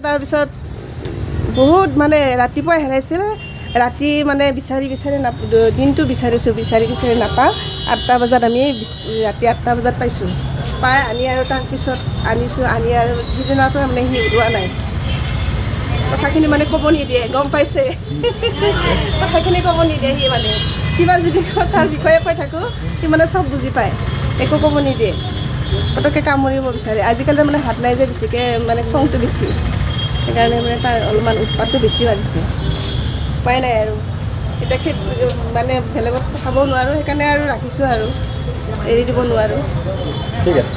তাৰপিছত বহুত মানে ৰাতিপুৱাই হেৰাইছিল ৰাতি মানে বিচাৰি দিনটো বিচাৰিছোঁ বিচাৰি নাপাওঁ 8টা বজাত আমি ৰাতি 8টা বজাত পাইছোঁ পাই আনি আৰু তাৰপিছত আনিছোঁ আনি আৰু সিদিনাৰ পৰা মানে সি ওলোৱা নাই কথাখিনি মানে ক'ব নিদিয়ে গম পাইছে কথাখিনি ক'ব নিদিয়ে সি মানে কিবা যদি তাৰ বিষয়ে কৈ থাকোঁ সি মানে চব বুজি পায় একো ক'ব নিদিয়ে পটককৈ কামুৰিব বিচাৰে আজিকালি মানে হাত নাই যে বেছিকৈ মানে খংটো বেছি সেইকাৰণে মানে তাৰ অলপমান উৎপাতটো বেছি বাঢ়িছে উপায় নাই আৰু এতিয়া মানে বেলেগত পঠাবও নোৱাৰোঁ সেইকাৰণে আৰু ৰাখিছোঁ আৰু এৰি দিব নোৱাৰোঁ ঠিক আছে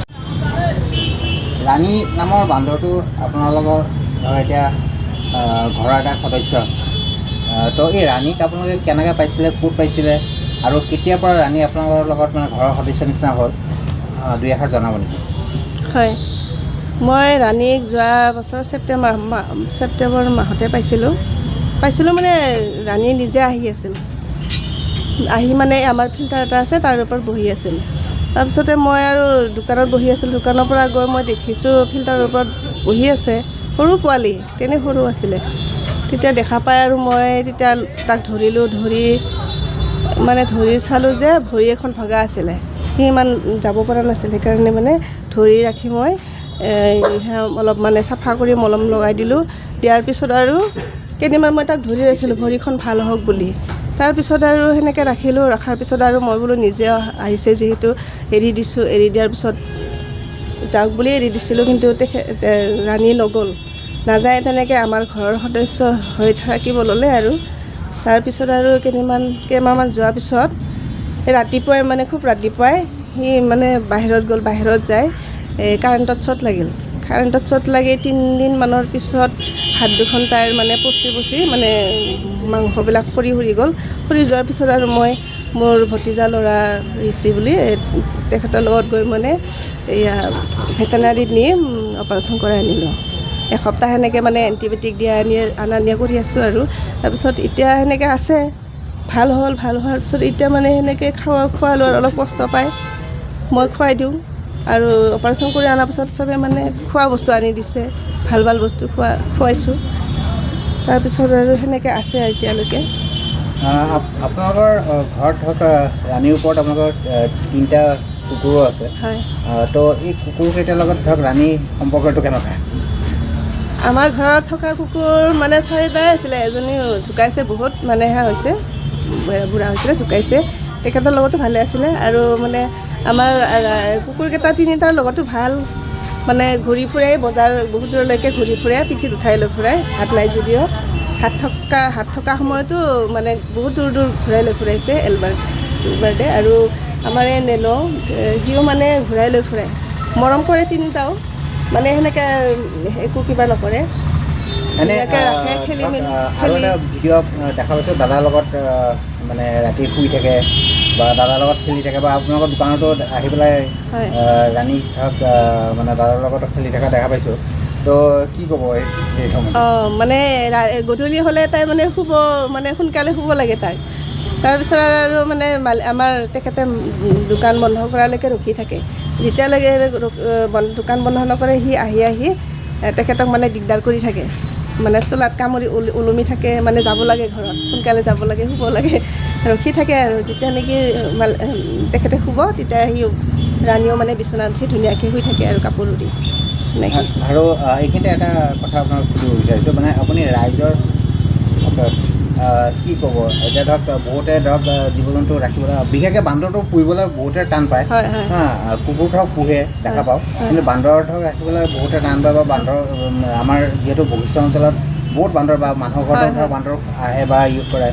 ৰাণী নামৰ বান্দৰটো আপোনালোকৰ এতিয়া ঘৰৰ এটা সদস্য তো এই ৰাণীক আপোনালোকে কেনেকৈ পাইছিলে ক'ত পাইছিলে আৰু কেতিয়াৰ পৰা ৰাণী আপোনালোকৰ লগত মানে ঘৰৰ সদস্য নিচিনা হ'ল দুই এষাৰ জনাব নেকি হয় মই ৰাণীক যোৱা বছৰ ছেপ্টেম্বৰ মাহতে পাইছিলোঁ মানে ৰাণী নিজে আহি আছিল আহি মানে আমাৰ ফিল্টাৰ এটা আছে তাৰ ওপৰত বহি আছিল তাৰপিছতে মই আৰু দোকানত বহি আছিলোঁ দোকানৰ পৰা গৈ মই দেখিছোঁ ফিল্টাৰৰ ওপৰত বহি আছে সৰু পোৱালি তেনে সৰু আছিলে তেতিয়া দেখা পাই আৰু মই তেতিয়া তাক ধৰিলোঁ ধৰি চালোঁ যে ভৰি এখন ভগা আছিলে সি ইমান যাব পৰা নাছিল সেইকাৰণে মানে ধৰি ৰাখি মই অলপ মানে চাফা কৰি মলম লগাই দিলোঁ দিয়াৰ পিছত আৰু কেইদিনমান মই তাক ধৰি ৰাখিলোঁ ভৰিখন ভাল হওক বুলি তাৰপিছত আৰু সেনেকৈ ৰখাৰ পিছত আৰু মই বোলো নিজে আহিছে যিহেতু এৰি দিছোঁ এৰি দিয়াৰ পিছত যাওক বুলি এৰি দিছিলোঁ কিন্তু ৰাণী নগ'ল নাযায় তেনেকৈ আমাৰ ঘৰৰ সদস্য হৈ থাকিব ল'লে আৰু তাৰপিছত আৰু কেইমাহমান যোৱাৰ পিছত ৰাতিপুৱাই মানে খুব ৰাতিপুৱাই সি মানে বাহিৰত গ'ল বাহিৰত যায় কাৰেণ্টত শ্বৰ্ট লাগি 3 দিনমানৰ পিছত হাত দুখন তাইৰ মানে পচি মানে মাংসবিলাক সৰি গ'ল সৰি যোৱাৰ পিছত আৰু মই মোৰ ভতিজা ল'ৰা ঋষি বুলি তেখেতৰ লগত গৈ মানে এয়া ভেটেনাৰীত নি অপাৰেশ্যন কৰাই আনিলোঁ এসপ্তাহ সেনেকৈ মানে এণ্টিবায়'টিক অনা নিয়া কৰি আছোঁ আৰু তাৰপিছত এতিয়া সেনেকৈ আছে ভাল হোৱাৰ পিছত এতিয়া মানে সেনেকৈ খোৱা লোৱাৰ অলপ কষ্ট পায় মই খুৱাই দিওঁ আৰু অপাৰেশ্যন কৰি অনাৰ পিছত চবে মানে খোৱা বস্তু আনি দিছে ভাল বস্তু খুৱাইছোঁ তাৰপিছত আৰু সেনেকৈ আছে এতিয়ালৈকে আপোনালোকৰ ঘৰত থকা ৰাণীৰ ওপৰত আপোনালোকৰ 3টা কুকুৰো আছে হয় তো এই কুকুৰকেইটাৰ লগত ধৰক ৰাণী সম্পৰ্কটো কেনেকুৱা আমাৰ ঘৰত থকা কুকুৰ মানে 4টাই আছিলে এজনী ঢুকাইছে বহুত মানেহে হৈছে বুঢ়া হৈছিলে ঢুকাইছে তেখেতৰ লগতো ভালে আছিলে আৰু মানে আমাৰ কুকুৰকেইটা 3টাৰ লগতো ভাল মানে ঘূৰি ফুৰে বজাৰ বহুত দূৰলৈকে ঘূৰি ফুৰে পিঠিত উঠাই লৈ ফুৰাই হাত নাই যদিও হাত থকা সময়তো মানে বহুত দূৰ ঘূৰাই লৈ ফুৰাইছে এলবাৰ্টে আৰু আমাৰ এই নেনো সিও মানে ঘূৰাই লৈ ফুৰাই মৰম কৰে 3টাও মানে সেনেকৈ একো কিবা নকৰে ধুনীয়াকৈ ৰাখে খেলি ভিডিঅ' দেখা পাইছোঁ দাদাৰ লগত মানে ৰাতি শুই থাকে বা দাদাৰ লগত খেলি থাকে বা আপোনালোকৰ দোকানতো আহি পেলাই ৰাণী ধৰক মানে দাদাৰ লগত খেলি থকা দেখা পাইছোঁ তো কি ক'ব এই সময়ত মানে গধূলি হ'লে তাই মানে শুব মানে সোনকালে শুব লাগে তাৰপিছত আৰু মানে আমাৰ তেখেতে দোকান বন্ধ কৰালৈকে ৰখি থাকে যেতিয়ালৈকে দোকান বন্ধ নকৰে সি আহি তেখেতক মানে দিগদাৰ কৰি থাকে মানে চোলাত কামুৰি ওলমি থাকে মানে যাব লাগে ঘৰত সোনকালে যাব লাগে শুব লাগে ৰখি থাকে আৰু যেতিয়া নেকি তেখেতে শুব তেতিয়া সি ৰাণীও মানে বিচনাত উঠি ধুনীয়াকৈ শুই থাকে আৰু কাপোৰ দি আৰু এইখিনিতে এটা কথা আপোনাক সুধিব বিচাৰিছোঁ মানে আপুনি ৰাইজৰ কি ক'ব এতিয়া ধৰক বহুতে ধৰক জীৱ জন্তু ৰাখিবলৈ বিশেষকৈ বান্দৰটো পুহিবলৈ বহুতে টান পায় কুকুৰ ধৰক পোহে দেখা পাওঁ কিন্তু বান্দৰ ধৰক ৰাখিবলৈ বহুতে টান পায় বা বান্দৰ আমাৰ যিহেতু বশিষ্ঠ অঞ্চলত বহুত বান্দৰ বা মানুহৰ ঘৰতো ধৰক বান্দৰ আহে বা ইউজ কৰে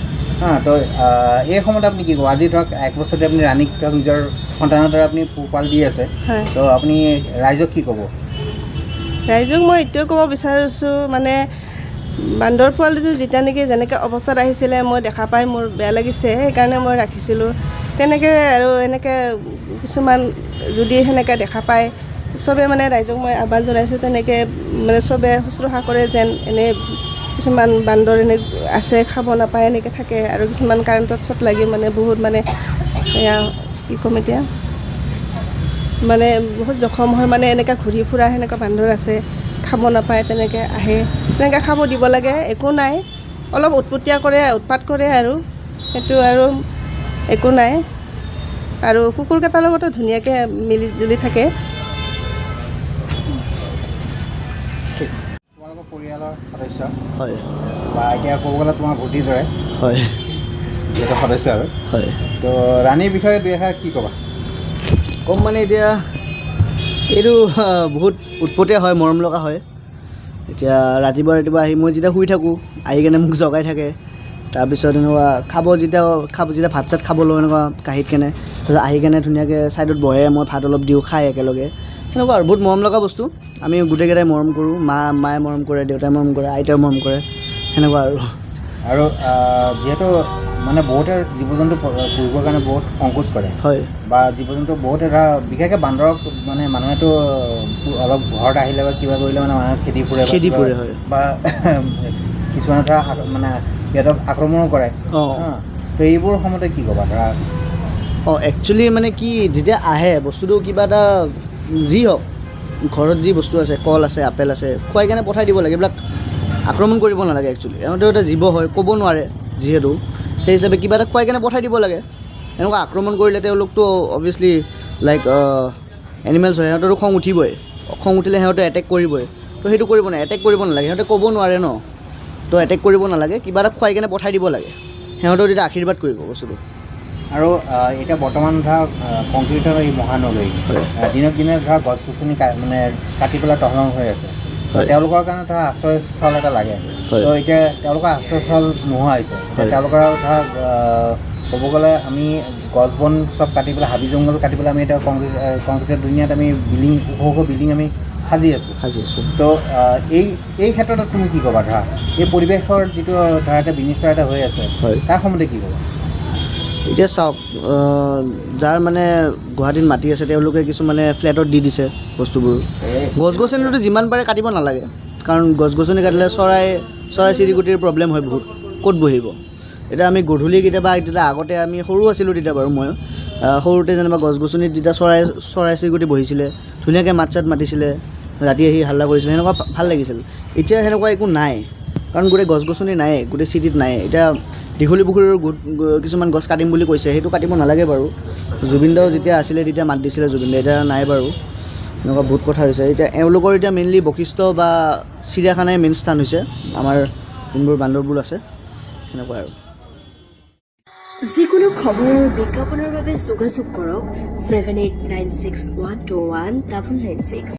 তো এই সময়ত আপুনি কি ক'ব আজি ধৰক 1 বছৰতে আপুনি ৰাণীক ধৰক নিজৰ সন্তানৰ দৰে আপুনি পোহপাল দি আছে তো আপুনি ৰাইজক কি ক'ব ৰাইজক মই এইটোৱে ক'ব বিচাৰিছোঁ মানে বান্দৰ পোৱালিটো যেতিয়া নেকি যেনেকৈ অৱস্থাত আহিছিলে মই দেখা পাই মোৰ বেয়া লাগিছে সেইকাৰণে মই ৰাখিছিলোঁ তেনেকৈ আৰু এনেকৈ কিছুমান যদি সেনেকৈ দেখা পায় চবে মানে ৰাইজক মই আহ্বান জনাইছোঁ তেনেকৈ মানে চবে শুশ্ৰূষা কৰে যেন এনে কিছুমান বান্দৰ এনে আছে খাব নাপায় এনেকৈ থাকে আৰু কিছুমান কাৰেণ্টত শ্বৰ্ট লাগি মানে বহুত মানে এয়া কি ক'ম এতিয়া মানে বহুত জখম হয় মানে এনেকৈ ঘূৰি ফুৰা সেনেকুৱা বান্দৰ আছে খাব নাপায় তেনেকৈ আহে, তেনেকৈ খাব দিব লাগে, একো নাই। অলপ উৎপতীয়া কৰে, উৎপাত কৰে আৰু সেইটো আৰু একো নাই। আৰু কুকুৰকেইটাৰ লগতো ধুনীয়াকৈ মিলি জুলি থাকে। তোমালোকৰ পৰিয়ালৰ সদস্য হয় বা এতিয়া ক'ব গ'লে তোমাৰ ভণ্টিৰ দৰে হয় যিহেতু সদস্য আৰু হয় তো ৰাণীৰ বিষয়ে দুই এষাৰ কি ক'বা? কম মানে এতিয়া এইটো বহুত উৎপতীয়া হয়, মৰম লগা হয়। এতিয়া ৰাতিপুৱা আহি মই যেতিয়া শুই থাকোঁ আহি কেনে মোক জগাই থাকে। তাৰপিছত এনেকুৱা যেতিয়া ভাত চাত খাব লওঁ এনেকুৱা কাঁহীত কেনে, তাৰপিছত আহি কেনে ধুনীয়াকৈ ছাইডত বহে, মই ভাত অলপ দিওঁ, খাই একেলগে। সেনেকুৱা আৰু বহুত মৰম লগা বস্তু। আমি গোটেইকেইটাই মৰম কৰোঁ, মায়ে মৰম কৰে, দেউতাই মৰম কৰে, আইতাই মৰম কৰে, সেনেকুৱা আৰু যিহেতু মানে বহুতে জীৱ জন্তু পুহিবৰ কাৰণে বহুত সংকোচ কৰে হয় বা জীৱ জন্তু বহুতে ধৰা বিশেষকৈ বান্দৰক মানে মানুহেতো অলপ ঘৰত আহিলে বা কিবা কৰিলে মানে মানুহে খেদি ফুৰে হয় বা কিছুমানে ধৰা মানে সিহঁতক আক্ৰমণো কৰে। অঁ তো এইবোৰ সময়তে কি ক'বা ধৰা? একচুৱেলি মানে কি, যেতিয়া আহে বস্তুটো কিবা এটা যি হওক, ঘৰত যি বস্তু আছে, কল আছে, আপেল আছে, খুৱাই কেনে পঠাই দিব লাগে। এইবিলাক আক্ৰমণ কৰিব নালাগে একচুৱেলি। সিহঁতেও এটা জীৱ হয়, ক'ব নোৱাৰে যিহেতু, সেই হিচাপে কিবা এটা খুৱাই কেনে পঠাই দিব লাগে। এনেকুৱা আক্ৰমণ কৰিলে তেওঁলোকতো অভিয়াছলি লাইক এনিমেলছ হয়, সিহঁতৰো খং উঠিবই। খং উঠিলে সিহঁতে এটেক কৰিবই। তো সেইটো কৰিব নালাগে, এটেক কৰিব নালাগে, সিহঁতে ক'ব নোৱাৰে ন। তো এটেক কৰিব নালাগে, কিবা এটা খুৱাই কেনে পঠাই দিব লাগে। সিহঁতেও তেতিয়া আশীৰ্বাদ কৰিব বস্তুটো। আৰু এতিয়া বৰ্তমান ধৰা কংক্ৰিটৰ এই মহানগৰী দিনক দিনে ধৰা গছ গছনি মানে কাটি পেলাই তহলং হৈ আছে। তেওঁলোকৰ কাৰণে ধৰা আশ্ৰয়স্থল এটা লাগে। তো এতিয়া তেওঁলোকৰ আশ্ৰয়স্থল নোহোৱা হৈছে। তেওঁলোকৰ ধৰা ক'ব গ'লে আমি গছ বন চব কাটি পেলাই, হাবি জংঘল কাটি পেলাই আমি এতিয়া কংক্ৰিটৰ দুনিয়াত আমি বিল্ডিং, ওখ বিল্ডিং আমি সাজি আছোঁ। তো এই ক্ষেত্ৰত তুমি কি ক'বা? ধৰা এই পৰিৱেশৰ যিটো ধৰা এটা বিনিষ্ট এটা হৈ আছে, তাৰ সম্বন্ধে কি ক'বা? এতিয়া চাওক, যাৰ মানে গুৱাহাটীত মাটি আছে তেওঁলোকে কিছুমানে ফ্লেটত দি দিছে বস্তুবোৰ। গছ গছনিটো যিমান পাৰে কাটিব নালাগে, কাৰণ গছ গছনি কাটিলে চৰাই চিৰিকটিৰ প্ৰব্লেম হয় বহুত। ক'ত বহিব? এতিয়া আমি গধূলি কেতিয়াবা যেতিয়া আগতে আমি সৰু আছিলোঁ তেতিয়া বাৰু মই সৰুতে যেনিবা গছ গছনিত যেতিয়া চৰাই চিৰিকটি বহিছিলে, ধুনীয়াকৈ মাত চাত মাতিছিলে, ৰাতি আহি হাল্লা কৰিছিলে, সেনেকুৱা ভাল লাগিছিল। এতিয়া সেনেকুৱা একো নাই, কাৰণ গোটেই গছ গছনি নায়ে, গোটেই চিটিত নায়ে। এতিয়া দীঘলী পুখুৰীৰ কিছুমান গছ কাটিম বুলি কৈছে, সেইটো কাটিব নালাগে বাৰু। জুবিন দাও যেতিয়া আছিলে তেতিয়া মাত দিছিলে জুবিন দাই, এতিয়া নাই বাৰু। এনেকুৱা বহুত কথা হৈছে। এতিয়া এওঁলোকৰ এতিয়া মেইনলি বশিষ্ঠ বা চিৰিয়াখানাই মেইন স্থান হৈছে, আমাৰ যোনবোৰ বান্দৰবোৰ আছে, সেনেকুৱা আৰু। যিকোনো খবৰ আৰু বিজ্ঞাপনৰ বাবে যোগাযোগ কৰক 7896121996।